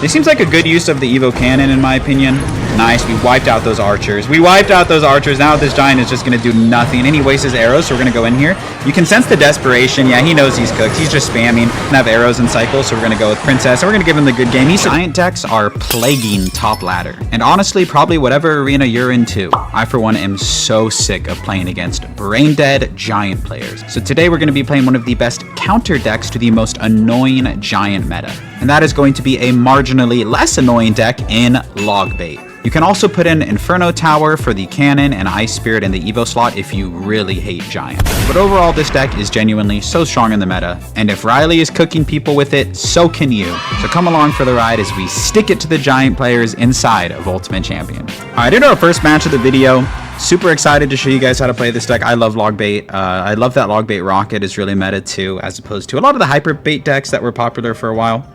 This seems like a good use of the Evo Cannon, in my opinion. Nice, we wiped out those archers. We wiped out those archers. Now this giant is just going to do nothing. And he wastes his arrows, so we're going to go in here. You can sense the desperation. Yeah, he knows he's cooked. He's just spamming. And have arrows in cycle, so we're going to go with Princess. And we're going to give him the good game. These giant decks are plaguing top ladder. And honestly, probably whatever arena you're into. I, for one, am so sick of playing against brain-dead giant players. So today we're going to be playing one of the best counter decks to the most annoying giant meta. And that is going to be a marginally less annoying deck in Logbait. You can also put in Inferno Tower for the cannon and Ice Spirit in the Evo slot if you really hate giants. But overall, this deck is genuinely so strong in the meta, and if Riley is cooking people with it, so can you. So come along for the ride as we stick it to the giant players inside of Ultimate Champion. Alright, into our first match of the video. Super excited to show you guys how to play this deck. I love Logbait. I love that Logbait Rocket is really meta too, as opposed to a lot of the Hyper Bait decks that were popular for a while.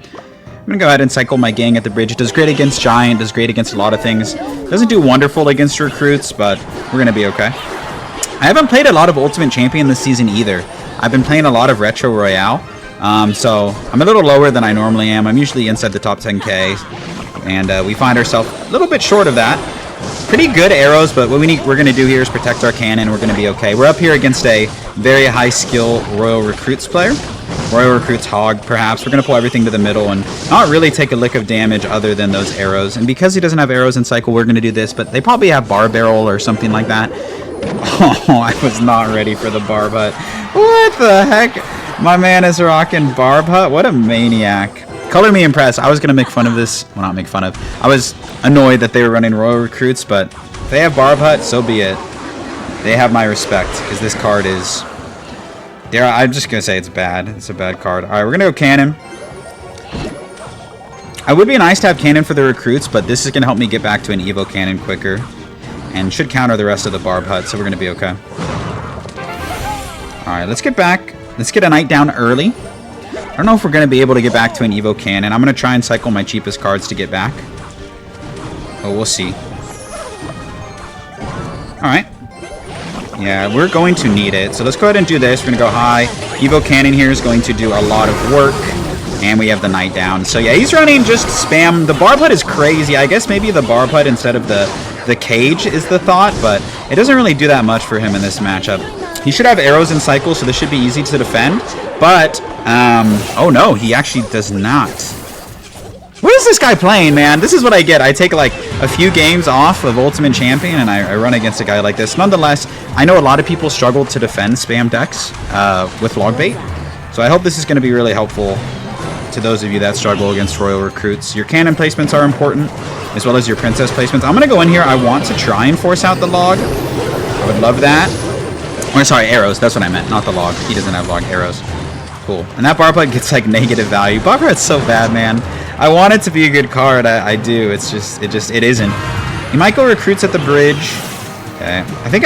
I'm going to go ahead and cycle my gang at the bridge. It does great against Giant, does great against a lot of things. Doesn't do wonderful against recruits, but we're going to be okay. I haven't played a lot of Ultimate Champion this season either. I've been playing a lot of Retro Royale, so I'm a little lower than I normally am. I'm usually inside the top 10k, and we find ourselves a little bit short of that. Pretty good arrows, but what we're going to do here is protect our cannon. We're going to be okay. We're up here against a very high skill Royal Recruits player. Royal Recruits Hog, perhaps. We're going to pull everything to the middle and not really take a lick of damage other than those arrows. And because he doesn't have arrows in cycle, we're going to do this, but they probably have Bar Barrel or something like that. Oh, I was not ready for the Barb Hut. What the heck? My man is rocking Barb Hut? What a maniac. Color me impressed. I was going to make fun of this. Well, not make fun of. I was annoyed that they were running Royal Recruits, but if they have Barb Hut, so be it. They have my respect, because this card is... Yeah, I'm just going to say it's bad. It's a bad card. Alright, we're going to go Cannon. I would be nice to have Cannon for the recruits, but this is going to help me get back to an Evo Cannon quicker. And should counter the rest of the Barb Hut, so we're going to be okay. Alright, let's get back. Let's get a Knight down early. I don't know if we're going to be able to get back to an Evo Cannon. I'm going to try and cycle my cheapest cards to get back. Oh, we'll see. Alright. Yeah, we're going to need it. So let's go ahead and do this. We're going to go high. Evo Cannon here is going to do a lot of work. And we have the Knight down. So yeah, he's running just spam. The Barb Hut is crazy. I guess maybe the Barb Hut instead of the cage is the thought. But it doesn't really do that much for him in this matchup. He should have arrows in cycle, so this should be easy to defend. But, oh no, he actually does not. What is this guy playing, man? This is what I get. I take like a few games off of Ultimate Champion and I run against a guy like this. Nonetheless, I know a lot of people struggle to defend spam decks with Logbait. So I hope this is going to be really helpful to those of you that struggle against Royal Recruits. Your cannon placements are important, as well as your princess placements. I'm going to go in here. I want to try and force out the log. I would love that. Or sorry, arrows. That's what I meant, not the log. He doesn't have log, arrows. Cool. And that Barb Hut gets like negative value. Barb Hut's so bad, man. I want it to be a good card. I do. It isn't. He might go recruits at the bridge. Okay. I think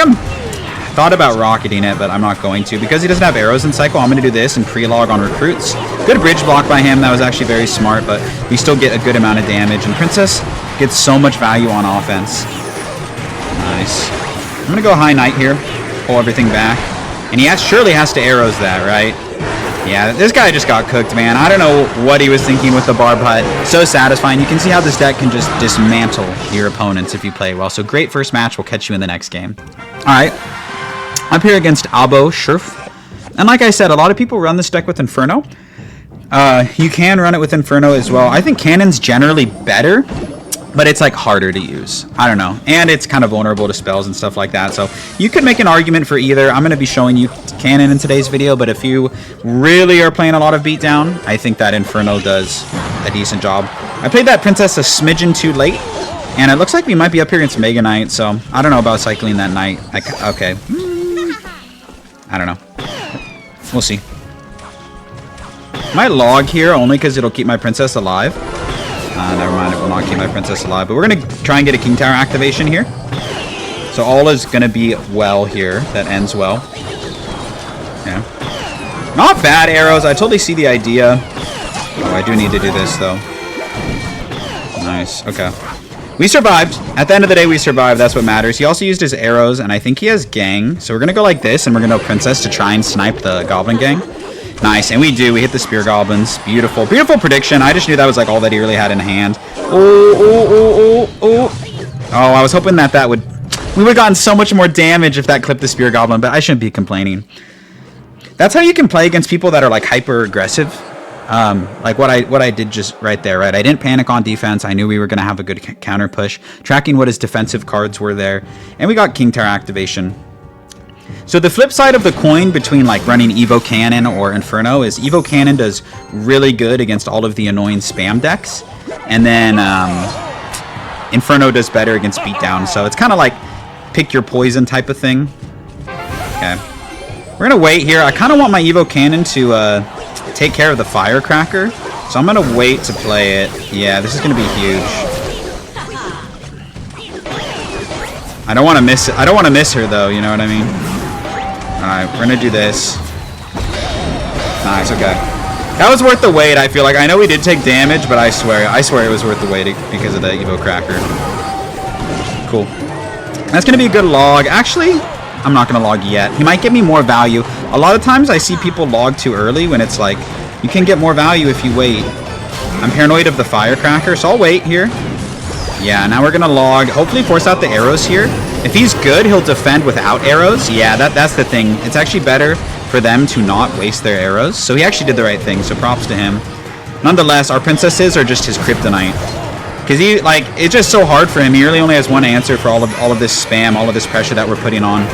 thought about rocketing it, but I'm not going to. Because he doesn't have arrows in cycle, I'm going to do this and pre-log on recruits. Good bridge block by him. That was actually very smart, but we still get a good amount of damage. And Princess gets so much value on offense. Nice. I'm going to go high Knight here. Pull everything back. And he surely has to arrows that, right? Yeah, this guy just got cooked, man. I don't know what he was thinking with the Barb Hut. So satisfying. You can see how this deck can just dismantle your opponents if you play well. So great first match. We'll catch you in the next game. Alright. Up here against Abo Shurf. And like I said, a lot of people run this deck with Inferno. You can run it with Inferno as well. I think Cannon's generally better, but it's like harder to use. I don't know. And it's kind of vulnerable to spells and stuff like that. So you could make an argument for either. I'm going to be showing you Cannon in today's video, but if you really are playing a lot of beatdown, I think that Inferno does a decent job. I played that Princess a smidgen too late, and it looks like we might be up here against Mega Knight, so I don't know about cycling that Knight. Okay. I don't know. We'll see. Might log here only because it'll keep my Princess alive. Never mind, it will not keep my Princess alive. But we're going to try and get a King Tower activation here. So all is going to be well here. That ends well. Yeah. Not bad arrows. I totally see the idea. Oh, I do need to do this, though. Nice. Okay. We survived. At the end of the day, we survived. That's what matters. He also used his arrows, and I think he has gang. So we're going to go like this, and we're going to go Princess to try and snipe the Goblin gang. Nice, and we do. We hit the Spear Goblins. Beautiful. Beautiful prediction. I just knew that was like all that he really had in hand. Oh, I was hoping that would... We would have gotten so much more damage if that clipped the Spear Goblin, but I shouldn't be complaining. That's how you can play against people that are like hyper aggressive. Like what I did just right there, right? I didn't panic on defense. I knew we were going to have a good counter push. Tracking what his defensive cards were there. And we got King Tower activation. So the flip side of the coin between like running Evo Cannon or Inferno is Evo Cannon does really good against all of the annoying spam decks. And then Inferno does better against beatdown. So it's kind of like pick your poison type of thing. Okay. We're going to wait here. I kind of want my Evo Cannon to take care of the Firecracker. So I'm going to wait to play it. Yeah, this is going to be huge. I don't want to miss it. I don't want to miss her though, you know what I mean? Alright, we're going to do this. Nice, okay. That was worth the wait, I feel like. I know we did take damage, but I swear it was worth the wait because of the Evo Cracker. Cool. That's going to be a good log. Actually, I'm not going to log yet. He might give me more value. A lot of times I see people log too early when it's like, you can get more value if you wait. I'm paranoid of the Firecracker, so I'll wait here. Yeah, now we're going to log. Hopefully force out the arrows here. If he's good, he'll defend without arrows. Yeah, that's the thing. It's actually better for them to not waste their arrows. So he actually did the right thing, so props to him. Nonetheless, our princesses are just his kryptonite. Because he, like, it's just so hard for him. He really only has one answer for all of this spam, all of this pressure that we're putting on.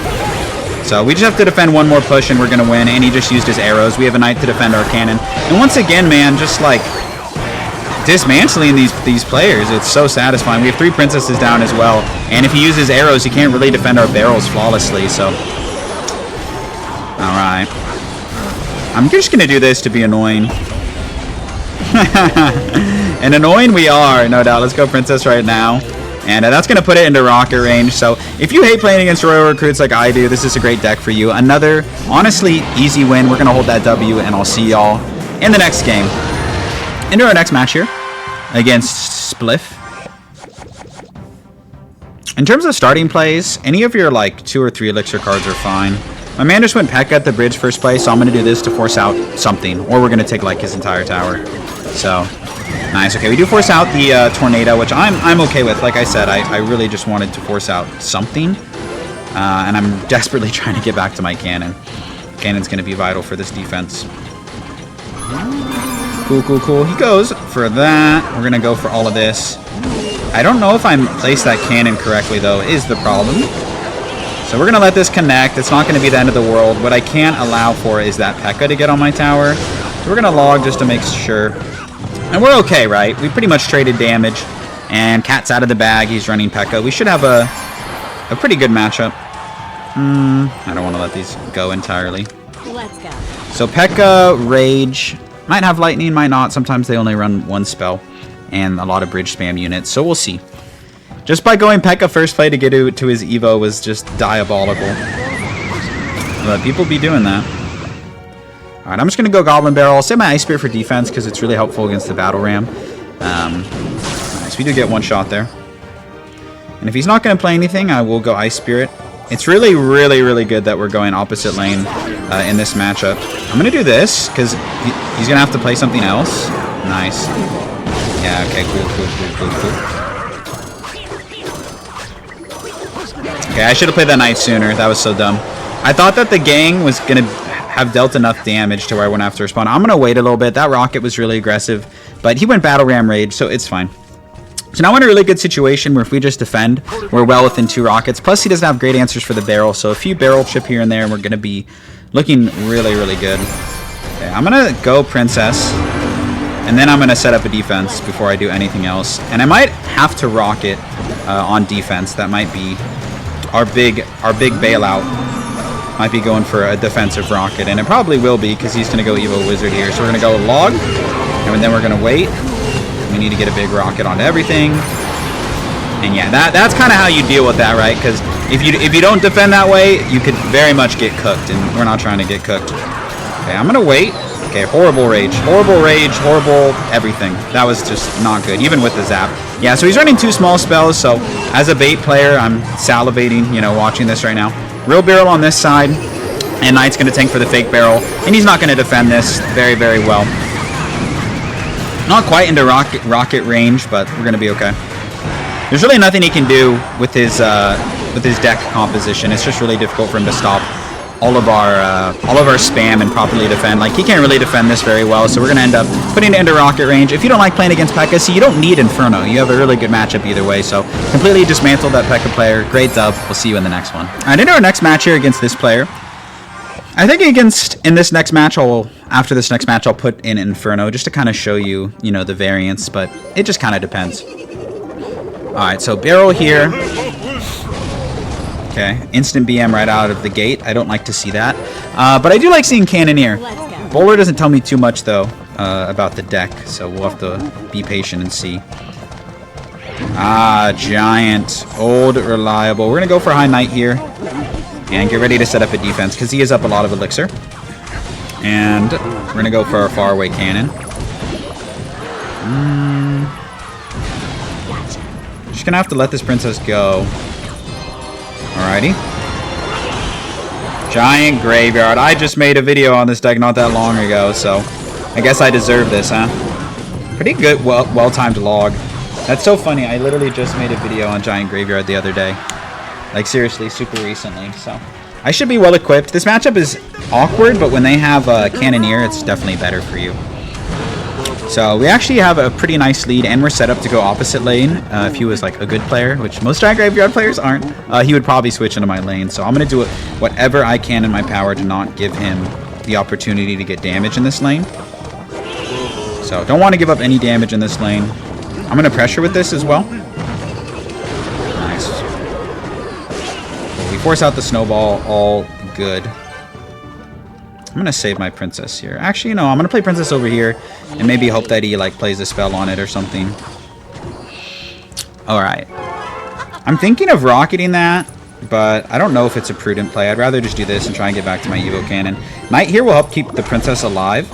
So we just have to defend one more push and we're going to win. And he just used his arrows. We have a knight to defend our cannon. And once again, man, just like dismantling these players, it's so satisfying. We have 3 princesses down as well. And if he uses arrows, he can't really defend our barrels flawlessly. So, alright. I'm just going to do this to be annoying. And annoying we are, no doubt. Let's go princess right now. And that's going to put it into rocket range. So if you hate playing against Royal Recruits like I do, this is a great deck for you. Another, honestly, easy win. We're going to hold that W, and I'll see y'all in the next game. Into our next match here against Spliff. In terms of starting plays, any of your like 2 or 3 elixir cards are fine. My man just went Pekka at the bridge first play, so I'm going to do this to force out something. Or we're going to take like his entire tower. So, nice. Okay, we do force out the tornado, which I'm okay with. Like I said, I really just wanted to force out something. And I'm desperately trying to get back to my cannon. Cannon's going to be vital for this defense. Cool, cool, cool. He goes for that. We're going to go for all of this. I don't know if I placed that cannon correctly, though, is the problem. So we're going to let this connect. It's not going to be the end of the world. What I can't allow for is that Pekka to get on my tower. So we're going to log just to make sure. And we're okay, right? We pretty much traded damage. And Cat's out of the bag. He's running Pekka. We should have a pretty good matchup. I don't want to let these go entirely. Let's go. So Pekka, Rage, might have Lightning, might not. Sometimes they only run 1 spell. And a lot of bridge spam units. So we'll see. Just by going Pekka first play to get to his Evo was just diabolical. But people be doing that. Alright, I'm just going to go Goblin Barrel. I'll save my Ice Spirit for defense because it's really helpful against the Battle Ram. Nice, we do get 1 shot there. And if he's not going to play anything, I will go Ice Spirit. It's really, really, really good that we're going opposite lane in this matchup. I'm going to do this because he's going to have to play something else. Nice. Yeah, okay, cool. Okay, I should have played that knight sooner. That was so dumb. I thought that the gang was going to have dealt enough damage to where I wouldn't have to respond. I'm going to wait a little bit. That rocket was really aggressive, but he went Battle Ram Rage, so it's fine. So now we're in a really good situation where if we just defend, we're well within 2 rockets. Plus, he doesn't have great answers for the barrel, so a few barrel chip here and there, and we're going to be looking really, really good. Okay, I'm going to go Princess, and then I'm going to set up a defense before I do anything else. And I might have to rocket on defense. That might be our big bailout. Might be going for a defensive rocket, and it probably will be because he's going to go Evo Wizard here. So we're going to go Log, and then we're going to wait. We need to get a big rocket onto everything. And yeah, that's kind of how you deal with that, right? Because if you don't defend that way, you could very much get cooked, and we're not trying to get cooked. Okay, I'm going to wait. Okay, horrible rage, horrible everything. That was just not good, even with the zap. Yeah, so he's running 2 small spells, so as a bait player, I'm salivating, you know, watching this right now. Real barrel on this side. And Knight's going to tank for the fake barrel. And he's not going to defend this very, very well. Not quite into rocket range, but we're going to be okay. There's really nothing he can do with his deck composition. It's just really difficult for him to stop all of our spam and properly defend. Like, he can't really defend this very well, so we're going to end up putting it into rocket range. If you don't like playing against Pekka, see, you don't need Inferno. You have a really good matchup either way, so completely dismantled that Pekka player. Great dub. We'll see you in the next one. All right, into our next match here against this player. I think in this next match, after this next match, I'll put in Inferno just to kind of show you, the variance, but it just kind of depends. All right, so barrel here. Okay, instant BM right out of the gate. I don't like to see that. But I do like seeing Cannoneer. Bowler doesn't tell me too much, though, about the deck, so we'll have to be patient and see. Giant. Old, reliable. We're going to go for High Knight here. And get ready to set up a defense, because he is up a lot of Elixir. And we're going to go for our faraway cannon. Just going to have to let this princess go. Alrighty. Giant Graveyard. I just made a video on this deck not that long ago, so I guess I deserve this, huh? Pretty good, well-timed log. That's so funny. I literally just made a video on Giant Graveyard the other day. Like, seriously, super recently, so I should be well-equipped. This matchup is awkward, but when they have a Cannoneer, it's definitely better for you. So we actually have a pretty nice lead, and we're set up to go opposite lane. If he was like a good player, which most Giant Graveyard players aren't, he would probably switch into my lane. So I'm going to do whatever I can in my power to not give him the opportunity to get damage in this lane. So don't want to give up any damage in this lane. I'm going to pressure with this as well. Nice. We force out the snowball, all good. I'm going to save my princess here. Actually, no, I'm going to play princess over here and maybe hope that he, like, plays a spell on it or something. Alright. I'm thinking of rocketing that, but I don't know if it's a prudent play. I'd rather just do this and try and get back to my Evo Cannon. Knight here will help keep the princess alive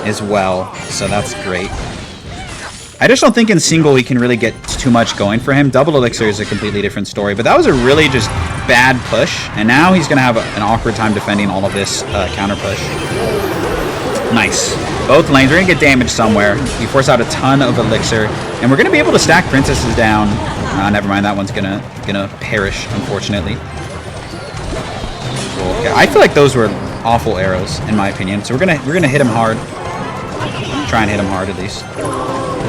as well, so that's great. I just don't think in single he can really get too much going for him. Double Elixir is a completely different story, but that was a really just bad push, and now he's going to have an awkward time defending all of this counter push. Nice. Both lanes. We're going to get damage somewhere. We force out a ton of Elixir, and we're going to be able to stack princesses down. Never mind, that one's gonna perish, unfortunately. Okay, I feel like those were awful arrows, in my opinion, so we're gonna hit him hard. Try and hit him hard, at least.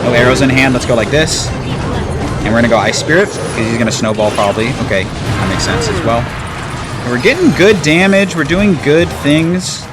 No arrows in hand. Let's go like this. And we're going to go Ice Spirit, because he's going to snowball probably. Okay, that makes sense as well. And we're getting good damage. We're doing good things.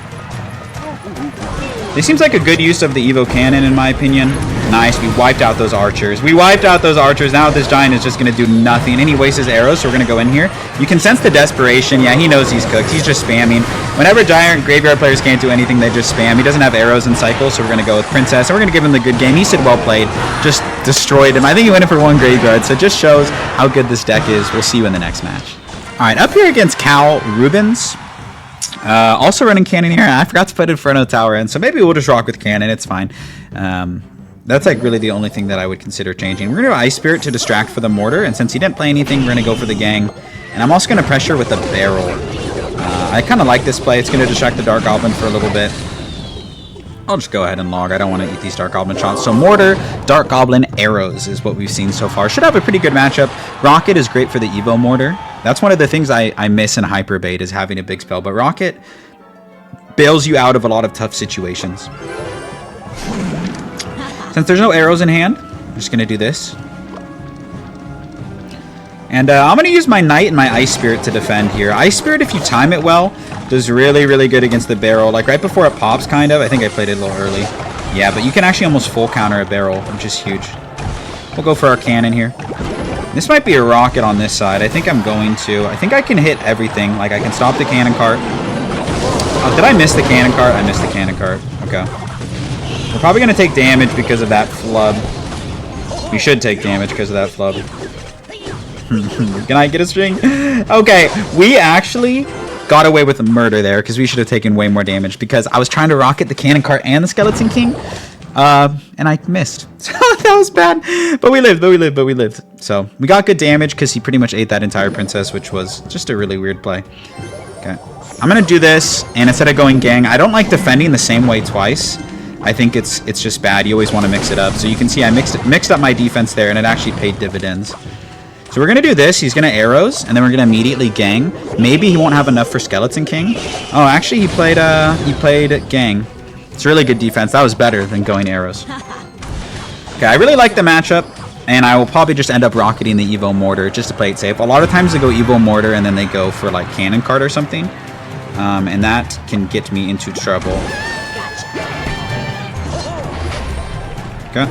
This seems like a good use of the Evo Cannon, in my opinion. Nice. We wiped out those archers. Now this giant is just going to do nothing. And he wastes his arrows, so we're going to go in here. You can sense the desperation. Yeah, he knows he's cooked. He's just spamming. Whenever Giant Graveyard players can't do anything, they just spam. He doesn't have arrows in cycle, so we're going to go with Princess. And we're going to give him the good game. He said well played. Just destroyed him. I think he went in for one Graveyard, so it just shows how good this deck is. We'll see you in the next match. All right, up here against Cal Rubens. Also running Cannoneer. I forgot to put Inferno Tower in, so maybe we'll just rock with Cannon. It's fine. That's like really the only thing that I would consider changing. We're going to do Ice Spirit to distract for the mortar, and since he didn't play anything, we're going to go for the gang. And I'm also going to pressure with the barrel. I kind of like this play. It's going to distract the Dark Goblin for a little bit. I'll just go ahead and log. I don't want to eat these Dark Goblin shots. So mortar, Dark Goblin, arrows is what we've seen so far. Should have a pretty good matchup. Rocket is great for the Evo mortar. That's one of the things I miss in Hyper Bait is having a big spell. But Rocket bails you out of a lot of tough situations. Since there's no arrows in hand, I'm just going to do this. And I'm going to use my Knight and my Ice Spirit to defend here. Ice Spirit, if you time it well, does really, really good against the barrel. Like right before it pops, kind of. I think I played it a little early. Yeah, but you can actually almost full counter a barrel, which is huge. We'll go for our cannon here. This might be a rocket on this side. I think I'm going to. I think I can hit everything. Like I can stop the cannon cart. Oh, did I miss the cannon cart? I missed the cannon cart. Okay. We're probably going to take damage because of that flub. We should take damage because of that flub. Can I get a string? Okay, we actually got away with a murder there because we should have taken way more damage because I was trying to rocket the cannon cart and the skeleton king, and I missed. That was bad, but we lived. So we got good damage because he pretty much ate that entire princess, which was just a really weird play. Okay, I'm going to do this, and instead of going gang, I don't like defending the same way twice. I think it's just bad. You always want to mix it up. So you can see I mixed up my defense there, and it actually paid dividends. So we're going to do this. He's going to arrows, and then we're going to immediately gang. Maybe he won't have enough for Skeleton King. Oh, actually, he played gang. It's really good defense. That was better than going arrows. Okay, I really like the matchup, and I will probably just end up rocketing the Evo Mortar just to play it safe. A lot of times they go Evo Mortar, and then they go for, like, Cannon Cart or something. And that can get me into trouble. Okay.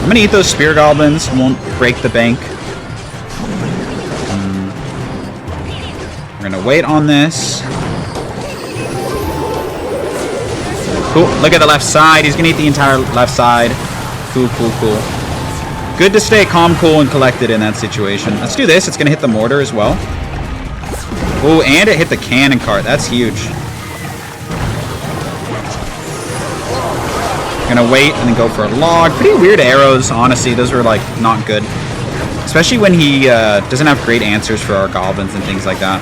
I'm gonna eat those Spear Goblins. Won't break the bank. We're gonna wait on this. Cool. Look at the left side. He's gonna eat the entire left side. Cool, cool, cool. Good to stay calm, cool, and collected in that situation. Let's do this. It's gonna hit the mortar as well. Oh, and it hit the cannon cart. That's huge. Gonna wait and then go for a log. Pretty weird arrows, honestly. Those were like not good, especially when he doesn't have great answers for our goblins and things like that.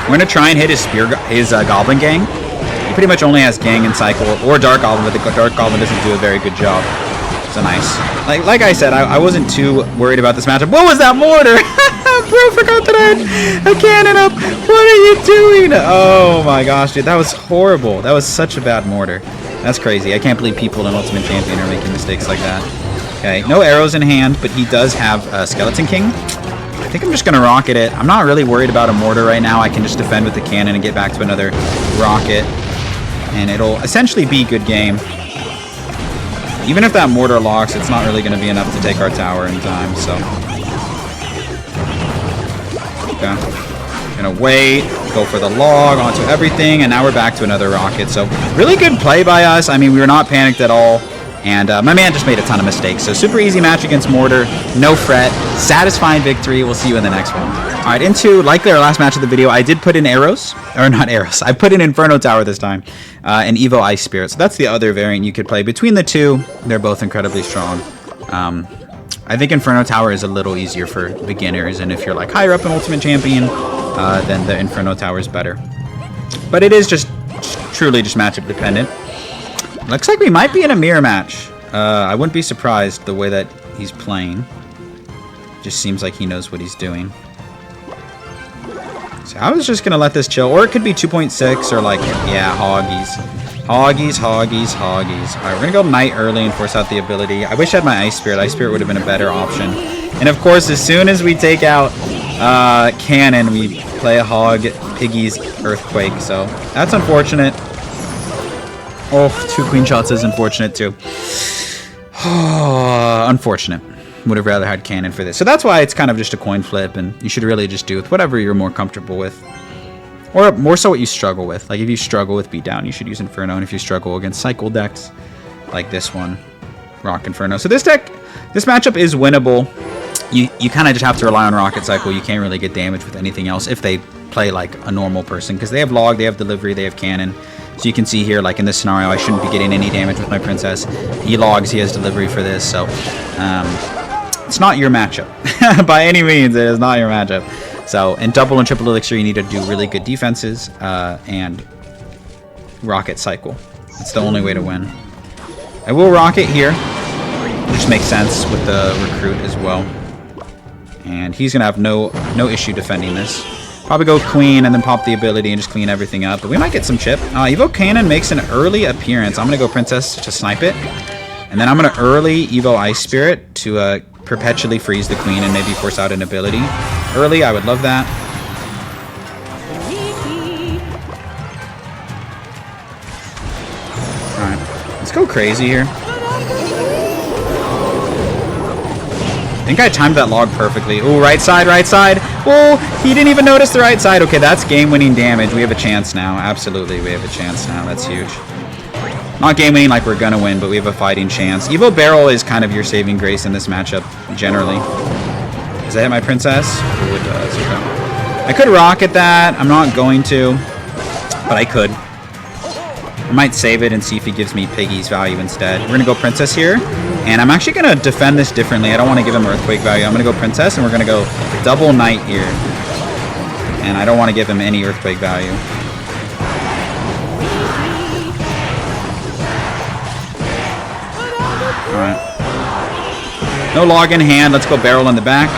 We're gonna try and hit his goblin gang. He pretty much only has gang and cycle or dark goblin, but the dark goblin doesn't do a very good job. So nice. Like I said, I wasn't too worried about this matchup. What was that mortar? Bro, forgot that I had a cannon up. What are you doing? Oh my gosh, dude, that was horrible. That was such a bad mortar. That's crazy. I can't believe people in Ultimate Champion are making mistakes like that. Okay, no arrows in hand, but he does have a Skeleton King. I think I'm just going to rocket it. I'm not really worried about a mortar right now. I can just defend with the cannon and get back to another rocket. And it'll essentially be good game. Even if that mortar locks, it's not really going to be enough to take our tower in time, so. Okay. Gonna wait, go for the log onto everything, and now we're back to another rocket. So really good play by us. I mean, we were not panicked at all. And my man just made a ton of mistakes. So super easy match against Mortar. No fret. Satisfying victory. We'll see you in the next one. All right, into likely our last match of the video, I did put in arrows. Or not arrows. I put in Inferno Tower this time. And Evo Ice Spirit. So that's the other variant you could play. Between the two, they're both incredibly strong. I think Inferno Tower is a little easier for beginners. And if you're like higher up in Ultimate Champion, then the Inferno Tower is better. But it is just truly just matchup dependent. Looks like we might be in a mirror match. I wouldn't be surprised the way that he's playing. Just seems like he knows what he's doing. So I was just going to let this chill. Or it could be 2.6 or like, yeah, hoggies. Hoggies, hoggies, hoggies. Alright, we're going to go Knight early and force out the ability. I wish I had my Ice Spirit. Ice Spirit would have been a better option. And of course, as soon as we take out Cannon, we play a Hog, Piggy's Earthquake. So that's unfortunate. Oh, 2 queen shots is unfortunate too. Unfortunate. Would have rather had Cannon for this. So that's why it's kind of just a coin flip, and you should really just do with whatever you're more comfortable with. Or more so what you struggle with. Like if you struggle with Beatdown, you should use Inferno, and if you struggle against cycle decks, like this one, Rock Inferno. So this deck, this matchup is winnable. You kind of just have to rely on Rocket Cycle. You can't really get damage with anything else if they play like a normal person, because they have Log, they have Delivery, they have Cannon. So you can see here, like in this scenario, I shouldn't be getting any damage with my Princess. He logs, he has Delivery for this, so it's not your matchup. By any means, it is not your matchup. So in double and triple elixir, you need to do really good defenses and Rocket Cycle. It's the only way to win. I will Rocket here. It just makes sense with the Recruit as well. And he's going to have no issue defending this. Probably go Queen and then pop the ability and just clean everything up. But we might get some chip. Evo Cannon makes an early appearance. I'm going to go Princess to snipe it. And then I'm going to early Evo Ice Spirit to perpetually freeze the Queen and maybe force out an ability. Early, I would love that. Alright, let's go crazy here. I think I timed that log perfectly. Ooh, right side, right side. Oh, he didn't even notice the right side. Okay, that's game-winning damage. We have a chance now. Absolutely, we have a chance now. That's huge. Not game-winning like we're gonna win, but we have a fighting chance. Evo Barrel is kind of your saving grace in this matchup, generally. Does that hit my Princess? Ooh, it does. Okay. I could rocket that. I'm not going to, but I could. I might save it and see if he gives me Piggy's value instead. We're going to go Princess here. And I'm actually going to defend this differently. I don't want to give him Earthquake value. I'm going to go Princess, and we're going to go double knight here. And I don't want to give him any earthquake value. Alright. No log in hand. Let's go barrel in the back.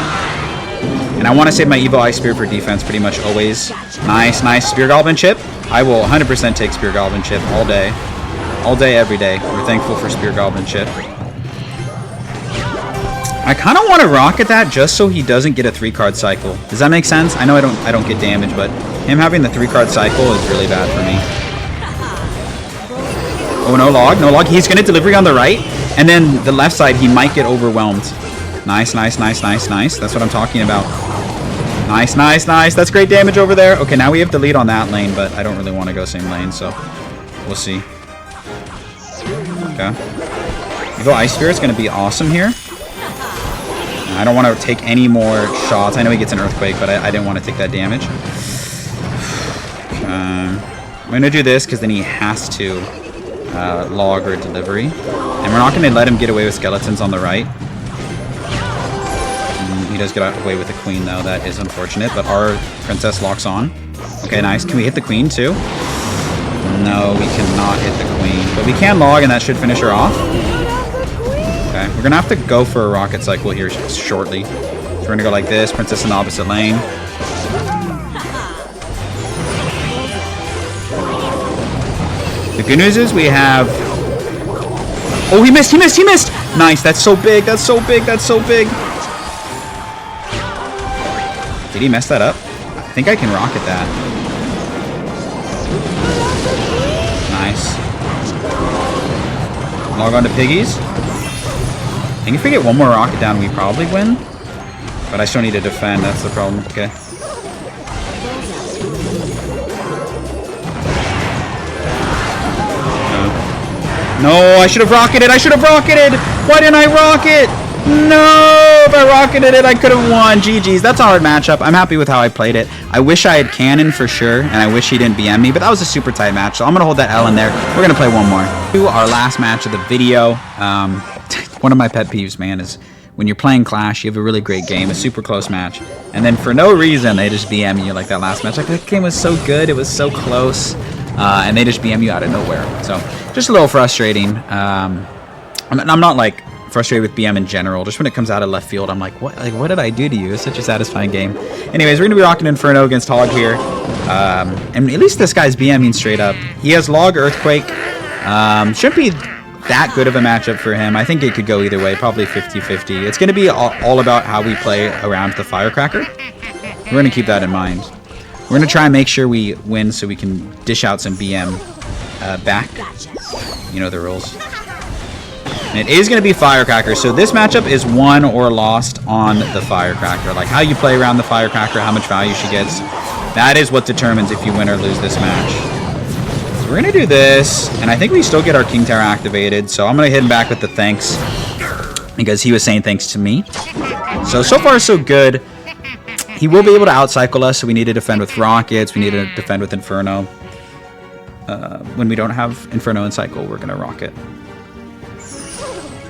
And I want to save my Evo Ice Spear for defense pretty much always. Nice, nice. Spear Goblin chip. I will 100% take Spear Goblin chip all day. All day, every day. We're thankful for Spear Goblin chip. I kind of want to rocket that just so he doesn't get a 3-card cycle. Does that make sense? I know I don't get damage, but him having the 3-card cycle is really bad for me. Oh, no log, no log. He's going to delivery on the right, and then the left side, he might get overwhelmed. Nice, nice, nice, nice, nice. That's what I'm talking about. Nice, nice, nice. That's great damage over there. Okay, now we have the lead on that lane, but I don't really want to go same lane, so we'll see. Okay. Evo Ice Spear is going to be awesome here. I don't want to take any more shots. I know he gets an earthquake, but I didn't want to take that damage. I'm going to do this because then he has to log or delivery. And we're not going to let him get away with skeletons on the right. He does get away with the queen, though. That is unfortunate, but our princess locks on. Okay, nice. Can we hit the queen, too? No, we cannot hit the queen. But we can log, and that should finish her off. Okay, we're going to have to go for a rocket cycle here shortly. So we're going to go like this. Princess in the opposite lane. The good news is we have... Oh, he missed, he missed, he missed! Nice, that's so big, that's so big, that's so big. Did he mess that up? I think I can rocket that. Nice. Log on to piggies. I think if we get one more rocket down, we probably win. But I still need to defend, that's the problem. Okay. No, I should have rocketed, I should have rocketed! Why didn't I rocket? No, if I rocketed it, I could have won. GG's. That's a hard matchup. I'm happy with how I played it. I wish I had cannon for sure, and I wish he didn't BM me, but that was a super tight match, so I'm going to hold that L in there. We're going to play one more. Our last match of the video. One of my pet peeves, man, is when you're playing Clash, you have a really great game, a super close match, and then for no reason, they just BM you like that last match. Like, that game was so good, it was so close, and they just BM you out of nowhere. So, just a little frustrating. I'm not, like, frustrated with BM in general. Just when it comes out of left field, I'm like, what did I do to you? It's such a satisfying game. Anyways, we're going to be rocking Inferno against Hog here. And at least this guy's BMing straight up. He has log Earthquake. Shouldn't be that good of a matchup for him. I think it could go either way, probably 50-50. It's going to be all about how we play around the Firecracker. We're going to keep that in mind. We're going to try and make sure we win so we can dish out some BM back. You know the rules. And it is going to be Firecracker, so this matchup is won or lost on the Firecracker. Like, how you play around the Firecracker, how much value she gets, that is what determines if you win or lose this match. So we're going to do this, and I think we still get our King Tower activated, so I'm going to hit him back with the thanks, because he was saying thanks to me. So far, so good. He will be able to outcycle us, so we need to defend with Rockets, we need to defend with Inferno. When we don't have Inferno and Cycle, we're going to Rocket.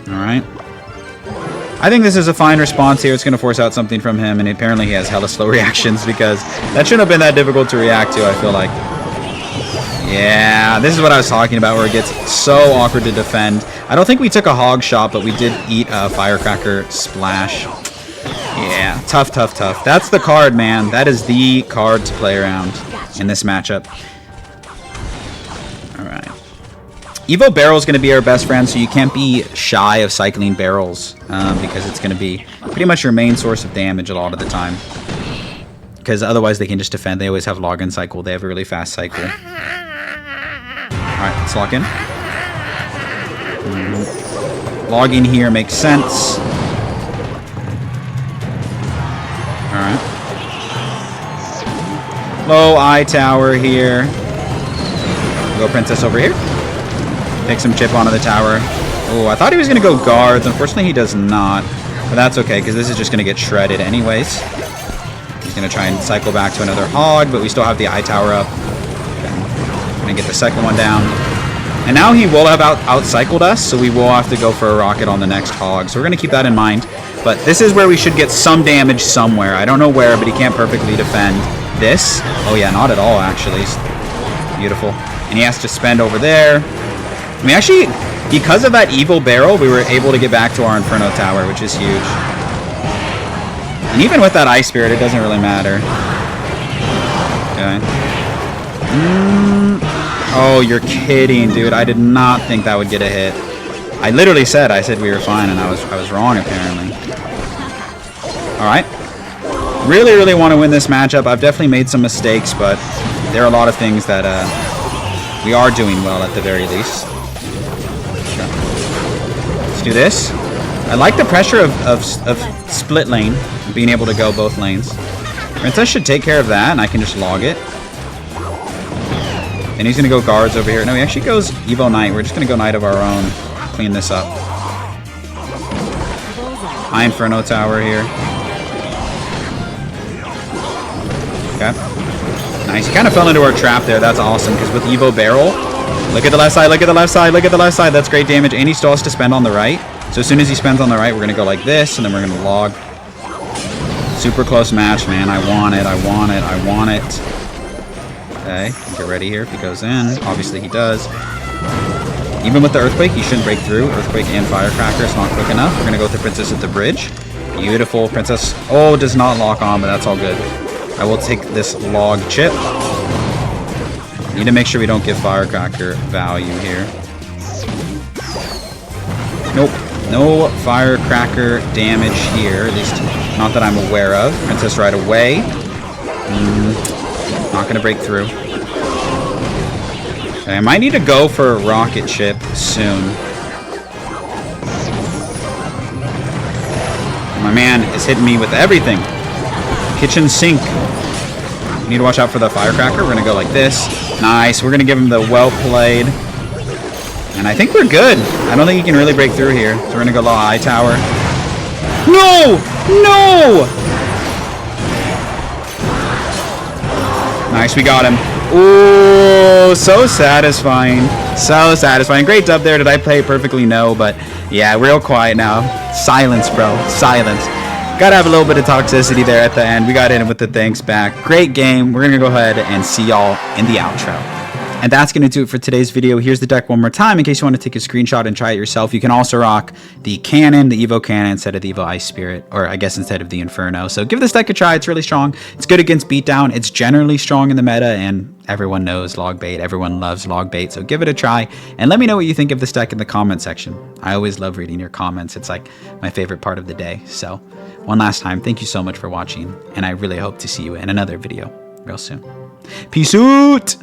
Alright. I think this is a fine response here. It's going to force out something from him, and apparently he has hella slow reactions because that shouldn't have been that difficult to react to, I feel like. Yeah, this is what I was talking about, where it gets so awkward to defend. I don't think we took a hog shot, but we did eat a Firecracker splash. Yeah, tough, tough, tough. That's the card, man. That is the card to play around in this matchup. Alright. Evo Barrel is going to be our best friend, so you can't be shy of cycling barrels because it's going to be pretty much your main source of damage a lot of the time. Because otherwise they can just defend. They always have login cycle. They have a really fast cycle. Alright, let's lock in. Logging here makes sense. Alright. Low eye tower here. Go Princess over here. Take some chip onto the tower. Oh, I thought he was going to go guards. Unfortunately, he does not. But that's okay, because this is just going to get shredded anyways. He's going to try and cycle back to another hog, but we still have the eye tower up. Okay. Going to get the second one down. And now he will have out-cycled us, so we will have to go for a rocket on the next hog. So we're going to keep that in mind. But this is where we should get some damage somewhere. I don't know where, but he can't perfectly defend this. Oh yeah, not at all, actually. Beautiful. And he has to spend over there. I mean, actually, because of that evil barrel, we were able to get back to our Inferno tower, which is huge. And even with that Ice Spirit, it doesn't really matter. Okay. Oh, you're kidding, dude. I did not think that would get a hit. I literally said, we were fine, and I was wrong, apparently. Alright. Really, really want to win this matchup. I've definitely made some mistakes, but there are a lot of things that we are doing well at the very least. Okay. Let's do this. I like the pressure of split lane, being able to go both lanes. Princess should take care of that, and I can just log it. And he's going to go guards over here. No, he actually goes Evo Knight. We're just going to go Knight of our own. Clean this up. High Inferno tower here. Okay. Nice. He kind of fell into our trap there. That's awesome, because with Evo Barrel, look at the left side, look at the left side, look at the left side. That's great damage. And he still has to spend on the right. So as soon as he spends on the right, we're going to go like this, and then we're going to log. Super close match, man. I want it. I want it. I want it. Okay, get ready here if he goes in. Obviously he does. Even with the Earthquake, he shouldn't break through. Earthquake and Firecracker is not quick enough. We're going to go with the Princess at the bridge. Beautiful. Princess, oh, does not lock on, but that's all good. I will take this log chip. Need to make sure we don't give Firecracker value here. Nope. No Firecracker damage here, at least not that I'm aware of. Princess right away. Not going to break through. Okay, I might need to go for a rocket ship soon. My man is hitting me with everything. Kitchen sink. Need to watch out for the Firecracker. We're going to go like this. Nice. We're going to give him the well played. And I think we're good. I don't think he can really break through here. So we're going to go low high tower. No! No! Nice, we got him. Ooh, so satisfying. So satisfying. Great dub there. Did I play it perfectly? No, but yeah, real quiet now. Silence, bro. Silence. Gotta have a little bit of toxicity there at the end. We got in with the thanks back. Great game. We're gonna go ahead and see y'all in the outro. And that's going to do it for today's video. Here's the deck one more time in case you want to take a screenshot and try it yourself. You can also rock the cannon, the Evo cannon, instead of the Evo Ice Spirit, or I guess instead of the Inferno. So give this deck a try. It's really strong. It's good against beatdown. It's generally strong in the meta, and everyone knows log bait. Everyone loves log bait. So give it a try, and let me know what you think of this deck in the comment section. I always love reading your comments. It's like my favorite part of the day. So one last time, thank you so much for watching, and I really hope to see you in another video real soon. Peace out!